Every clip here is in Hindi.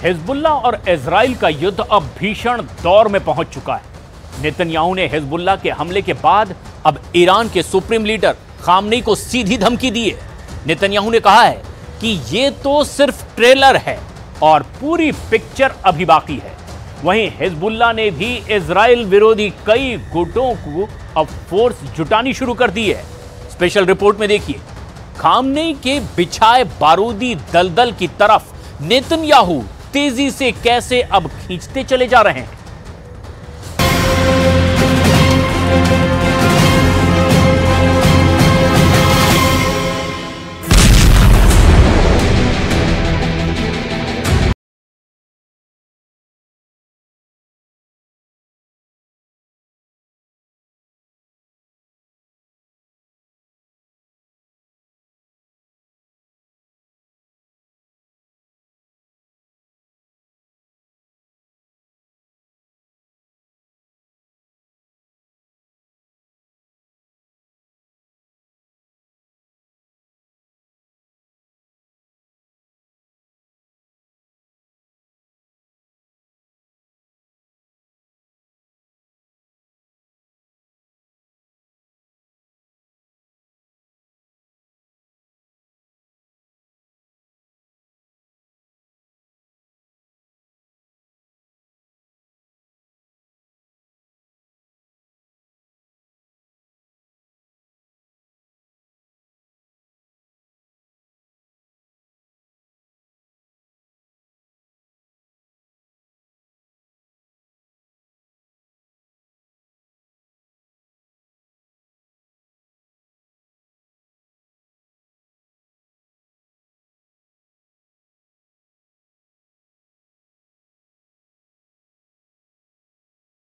हिजबुल्लाह और इजराइल का युद्ध अब भीषण दौर में पहुंच चुका है। नेतन्याहू ने हिजबुल्लाह के हमले के बाद अब ईरान के सुप्रीम लीडर खामनेई को सीधी धमकी दी है। नेतन्याहू ने कहा है कि यह तो सिर्फ ट्रेलर है और पूरी पिक्चर अभी बाकी है। वहीं हिजबुल्लाह ने भी इजराइल विरोधी कई गुटों को अब फोर्स जुटानी शुरू कर दी है। स्पेशल रिपोर्ट में देखिए, खामनेई के बिछाए बारूदी दलदल की तरफ नेतन्याहू तेजी से कैसे अब खींचते चले जा रहे हैं।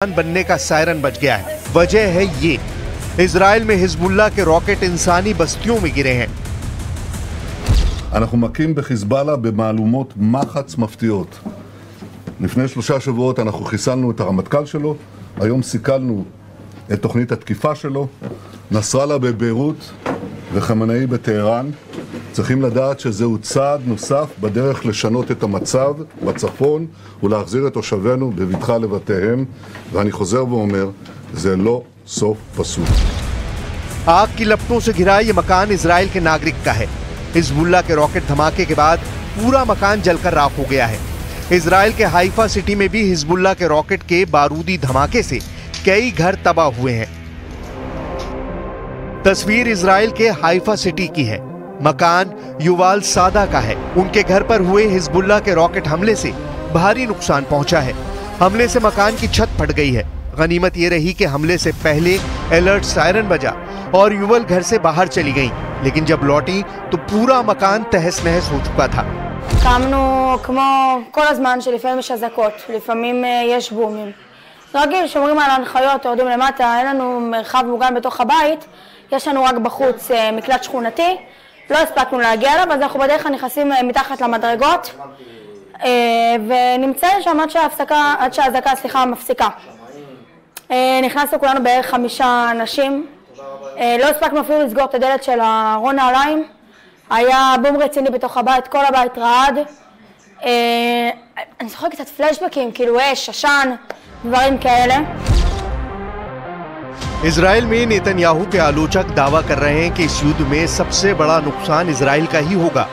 बनने का सायरन बज गया है। वजह है ये, इजराइल में हिजबुल्लाह के रॉकेट इंसानी बस्तियों में गिरे हैं। אנחנו מכים בחיזבאללה במהלומות מחץ מפתיעות. לפני 3 שבועות אנחנו חיסלנו את הרמטכ"ל שלו, היום סיכלנו את תוכנית התקיפה שלו, נסראללה בביירות וחמינאי בטהרן. צריכים לדעת שזהו צעד נוסף בדרך לשנות את המצב בצפון ולהחזיר את תושבינו בבטחה לבתיהם, ואני חוזר ואומר, זה לא סוף פסוק. आग की लपटों से घिरा ये मकान इजराइल के नागरिक का है। हिजबुल्लाह के रॉकेट धमाके के बाद पूरा मकान जलकर राख हो गया है। इजराइल के हाइफा सिटी में भी हिजबुल्लाह के रॉकेट के बारूदी धमाके से कई घर तबाह हुए हैं। तस्वीर इजराइल के हाइफा सिटी की है। मकान युवाल सादा का है। उनके घर पर हुए हिजबुल्लाह के रॉकेट हमले से भारी नुकसान पहुंचा है। हमले से मकान की छत फट गई है। गनीमत ये रही कि हमले से पहले अलर्ट सायरन बजा और युवल घर से बाहर चली गईं, लेकिन जब लौटी तो पूरा मकान तहस नहस हो चुका था। קמנו כמו כל הזמן שלפעמים יש אזעקות, לפעמים יש בומים. רגיל, שומרים על ההנחיות, יורדים למטה, אין לנו מרחב מוגן בתוך הבית, יש לנו רק בחוץ מקלט שכונתי, לא הספקנו להגיע אליו, אז אנחנו בדרך כלל נכנסים מתחת למדרגות, ונמצאים שם עד שהאזעקה מפסיקה. נכנסנו כולנו בערך 5 אנשים, לא הספקנו אפילו לסגור את הדלת של ארון נעליים, היה בום רציני בתוך הבית, כל הבית רעד. אני זוכרת קצת פלשבקים, כאילו אש, עשן, דברים כאלה. इजराइल में नेतन्याहू के आलोचक दावा कर रहे हैं कि इस युद्ध में सबसे बड़ा नुकसान इजराइल का ही होगा,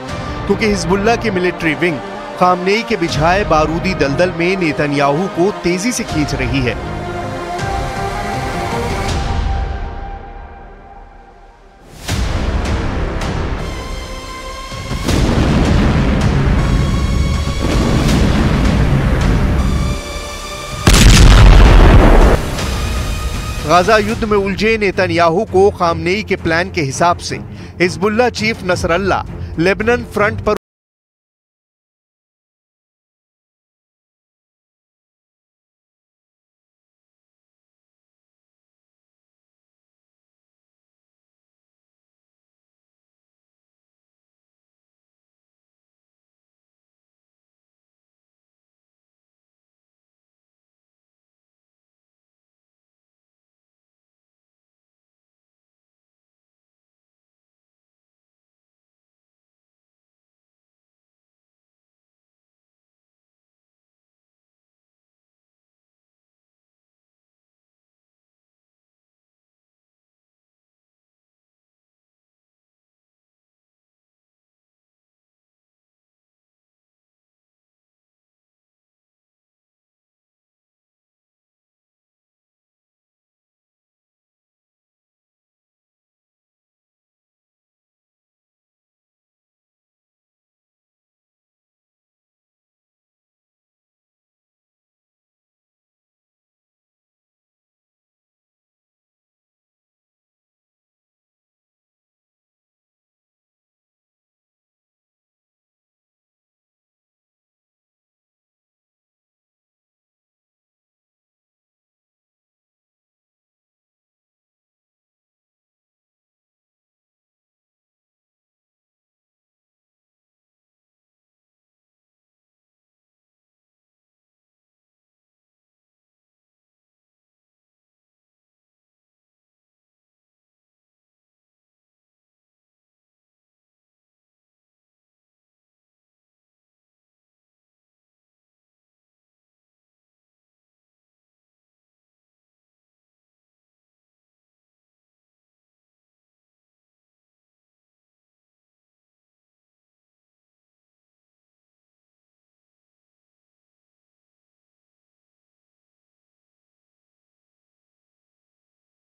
क्योंकि हिजबुल्लाह की मिलिट्री विंग खामनेई के बिछाए बारूदी दलदल में नेतन्याहू को तेजी से खींच रही है। गाजा युद्ध में उलझे नेतन्याहू को खामनेई के प्लान के हिसाब से Hezbollah chief Nasrallah Lebanon front पर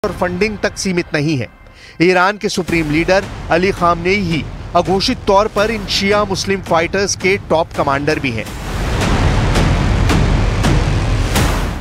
और फंडिंग तक सीमित नहीं है। ईरान के सुप्रीम लीडर अली खामनेई ही अघोषित तौर पर इन शिया मुस्लिम फाइटर्स के टॉप कमांडर भी हैं।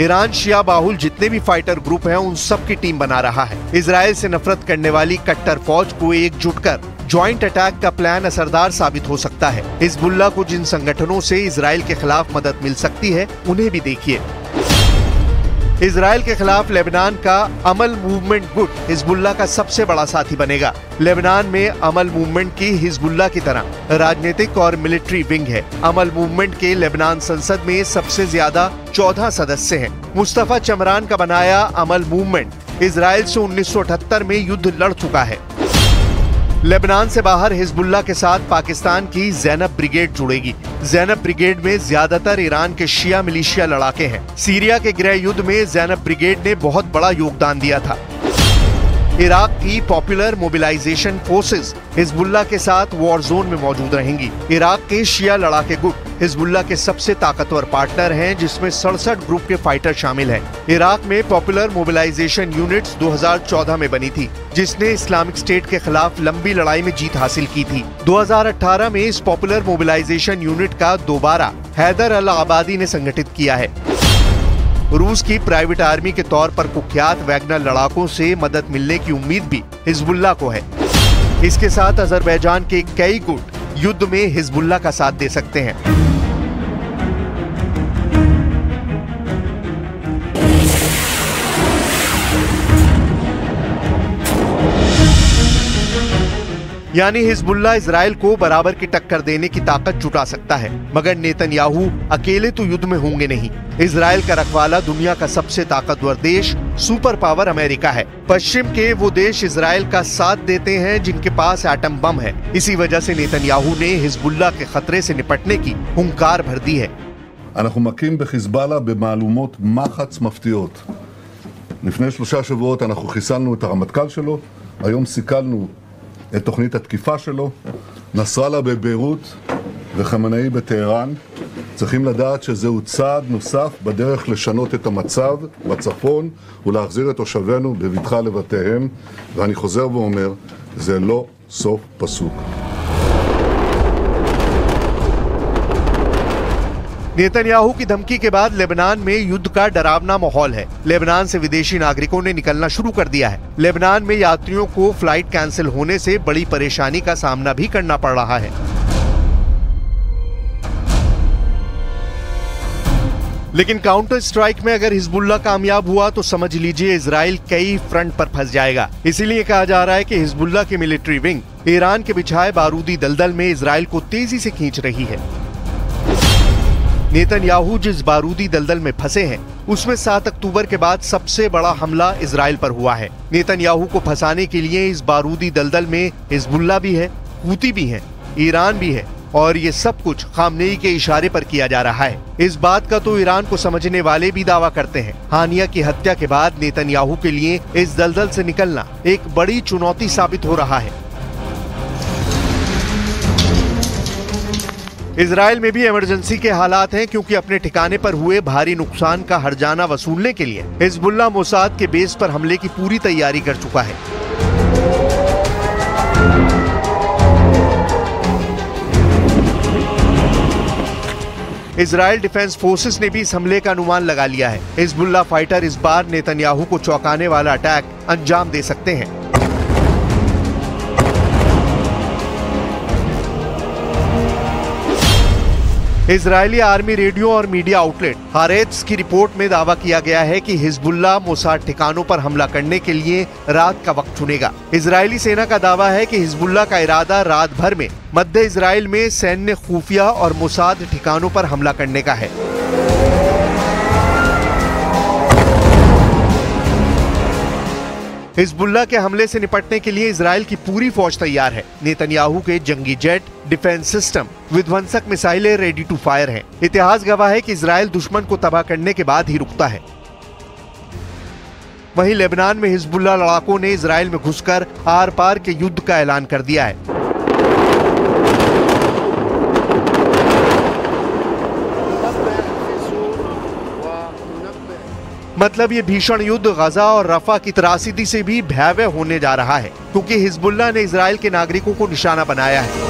ईरान शिया बाहुल जितने भी फाइटर ग्रुप हैं उन सब की टीम बना रहा है। इजराइल से नफरत करने वाली कट्टर फौज को एकजुट कर ज्वाइंट अटैक का प्लान असरदार साबित हो सकता है। हिजबुल्लाह को जिन संगठनों से इजराइल के खिलाफ मदद मिल सकती है उन्हें भी देखिए। इजराइल के खिलाफ लेबनान का अमल मूवमेंट गुट हिजबुल्लाह का सबसे बड़ा साथी बनेगा। लेबनान में अमल मूवमेंट की हिजबुल्लाह की तरह राजनीतिक और मिलिट्री विंग है। अमल मूवमेंट के लेबनान संसद में सबसे ज्यादा 14 सदस्य हैं। मुस्तफा चमरान का बनाया अमल मूवमेंट इजराइल से 1978 में युद्ध लड़ चुका है। लेबनान से बाहर हिजबुल्लाह के साथ पाकिस्तान की ज़ैनब ब्रिगेड जुड़ेगी। ज़ैनब ब्रिगेड में ज्यादातर ईरान के शिया मिलिशिया लड़ाके हैं। सीरिया के गृह युद्ध में ज़ैनब ब्रिगेड ने बहुत बड़ा योगदान दिया था। इराक की पॉपुलर मोबिलाइजेशन फोर्सेस हिजबुल्लाह के साथ वॉर जोन में मौजूद रहेंगी। इराक के शिया लड़ाके गुट हिजबुल्लाह के सबसे ताकतवर पार्टनर हैं, जिसमें 67 ग्रुप के फाइटर शामिल हैं। इराक में पॉपुलर मोबिलाइजेशन यूनिट्स 2014 में बनी थी, जिसने इस्लामिक स्टेट के खिलाफ लंबी लड़ाई में जीत हासिल की थी। 2018 में इस पॉपुलर मोबिलाइजेशन यूनिट का दोबारा हैदर अल आबादी ने संगठित किया है। रूस की प्राइवेट आर्मी के तौर पर कुख्यात वैगनर लड़ाकों से मदद मिलने की उम्मीद भी हिजबुल्लाह को है। इसके साथ अजरबैजान के कई गुट युद्ध में हिजबुल्लाह का साथ दे सकते हैं। यानी हिजबुल्लाह इजराइल को बराबर की टक्कर देने की ताकत जुटा सकता है, मगर नेतन्याहू अकेले तो युद्ध में होंगे नहीं। इजराइल का रखवाला दुनिया का सबसे ताकतवर देश सुपर पावर अमेरिका है। पश्चिम के वो देश इजराइल का साथ देते हैं जिनके पास एटम बम है। इसी वजह से नेतन्याहू ने हिजबुल्लाह के खतरे से निपटने की हुंकार भर दी है। אנחנו מכים בחיזבאללה במהלומות מחץ מפתיעות. לפני 3 שבועות אנחנו חיסלנו את הרמטכ"ל שלו, היום סיכלנו את תוכנית התקיפה שלו. נסראללה בביירות וחמינאי בטהרן צריכים לדעת שזהו צעד נוסף בדרך לשנות את המצב בצפון ולהחזיר את תושבינו בבטחה לבתיהם, ואני חוזר ואומר, זה לא סוף פסוק. नेतन्याहू की धमकी के बाद लेबनान में युद्ध का डरावना माहौल है। लेबनान से विदेशी नागरिकों ने निकलना शुरू कर दिया है। लेबनान में यात्रियों को फ्लाइट कैंसिल होने से बड़ी परेशानी का सामना भी करना पड़ रहा है। लेकिन काउंटर स्ट्राइक में अगर हिजबुल्लाह कामयाब हुआ तो समझ लीजिए इजराइल कई फ्रंट पर फंस जाएगा। इसीलिए कहा जा रहा है कि हिजबुल्लाह की मिलिट्री विंग ईरान के बिछाए बारूदी दलदल में इजराइल को तेजी से खींच रही है। नेतन्याहू जिस बारूदी दलदल में फंसे हैं, उसमें 7 अक्टूबर के बाद सबसे बड़ा हमला इजराइल पर हुआ है। नेतन्याहू को फंसाने के लिए इस बारूदी दलदल में हिजबुल्लाह भी है, हूती भी है, ईरान भी है, और ये सब कुछ खामनेई के इशारे पर किया जा रहा है। इस बात का तो ईरान को समझने वाले भी दावा करते हैं। हानिया की हत्या के बाद नेतन्याहू के लिए इस दलदल से निकलना एक बड़ी चुनौती साबित हो रहा है। इजराइल में भी इमरजेंसी के हालात हैं, क्योंकि अपने ठिकाने पर हुए भारी नुकसान का हर्जाना वसूलने के लिए हिजबुल्लाह मोसाद के बेस पर हमले की पूरी तैयारी कर चुका है। इजराइल डिफेंस फोर्सेस ने भी इस हमले का अनुमान लगा लिया है। हिजबुल्लाह फाइटर इस बार नेतन्याहू को चौंकाने वाला अटैक अंजाम दे सकते हैं। इजरायली आर्मी रेडियो और मीडिया आउटलेट हारेट्स की रिपोर्ट में दावा किया गया है कि हिजबुल्लाह मोसाद ठिकानों पर हमला करने के लिए रात का वक्त चुनेगा। इजरायली सेना का दावा है कि हिजबुल्लाह का इरादा रात भर में मध्य इजराइल में सैन्य खुफिया और मोसाद ठिकानों पर हमला करने का है। हिजबुल्लाह के हमले से निपटने के लिए इजराइल की पूरी फौज तैयार है। नेतन्याहू के जंगी जेट, डिफेंस सिस्टम, विध्वंसक मिसाइलें रेडी टू फायर हैं। इतिहास गवाह है कि इजराइल दुश्मन को तबाह करने के बाद ही रुकता है। वहीं लेबनान में हिजबुल्लाह लड़ाकों ने इजराइल में घुसकर आर पार के युद्ध का ऐलान कर दिया है। मतलब ये भीषण युद्ध गजा और रफा की त्रासदी से भी भयावह होने जा रहा है, क्योंकि हिजबुल्लाह ने इजराइल के नागरिकों को निशाना बनाया है।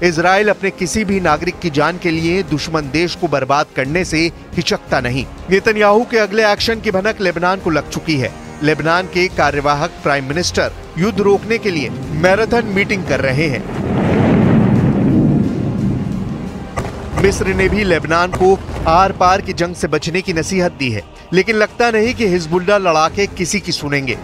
इजराइल अपने किसी भी नागरिक की जान के लिए दुश्मन देश को बर्बाद करने से हिचकता नहीं। नेतन्याहू के अगले एक्शन की भनक लेबनान को लग चुकी है। लेबनान के कार्यवाहक प्राइम मिनिस्टर युद्ध रोकने के लिए मैराथन मीटिंग कर रहे हैं। मिस्र ने भी लेबनान को आर पार की जंग से बचने की नसीहत दी है, लेकिन लगता नहीं कि हिजबुल्लाह लड़ाके किसी की सुनेंगे।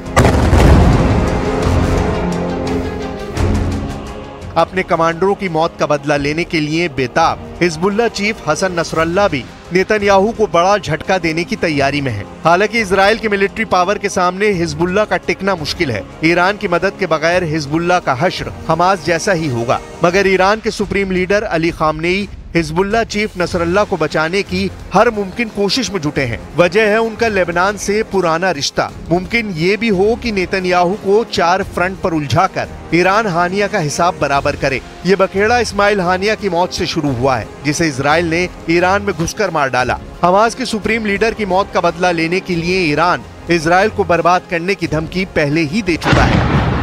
अपने कमांडरों की मौत का बदला लेने के लिए बेताब हिजबुल्लाह चीफ हसन नसरल्लाह भी नेतन्याहू को बड़ा झटका देने की तैयारी में है। हालांकि इजराइल की मिलिट्री पावर के सामने हिजबुल्लाह का टिकना मुश्किल है। ईरान की मदद के बगैर हिजबुल्लाह का हश्र हमास जैसा ही होगा। मगर ईरान के supreme leader Ali Khamenei Hezbollah chief Nasrallah को बचाने की हर मुमकिन कोशिश में जुटे हैं। वजह है उनका लेबनान से पुराना रिश्ता। मुमकिन ये भी हो कि नेतन्याहू को 4 फ्रंट पर उलझाकर ईरान हानिया का हिसाब बराबर करे। ये बखेड़ा इस्माइल हानिया की मौत से शुरू हुआ है, जिसे इजराइल ने ईरान में घुसकर मार डाला। हमास के सुप्रीम लीडर की मौत का बदला लेने के लिए ईरान इजराइल को बर्बाद करने की धमकी पहले ही दे चुका है।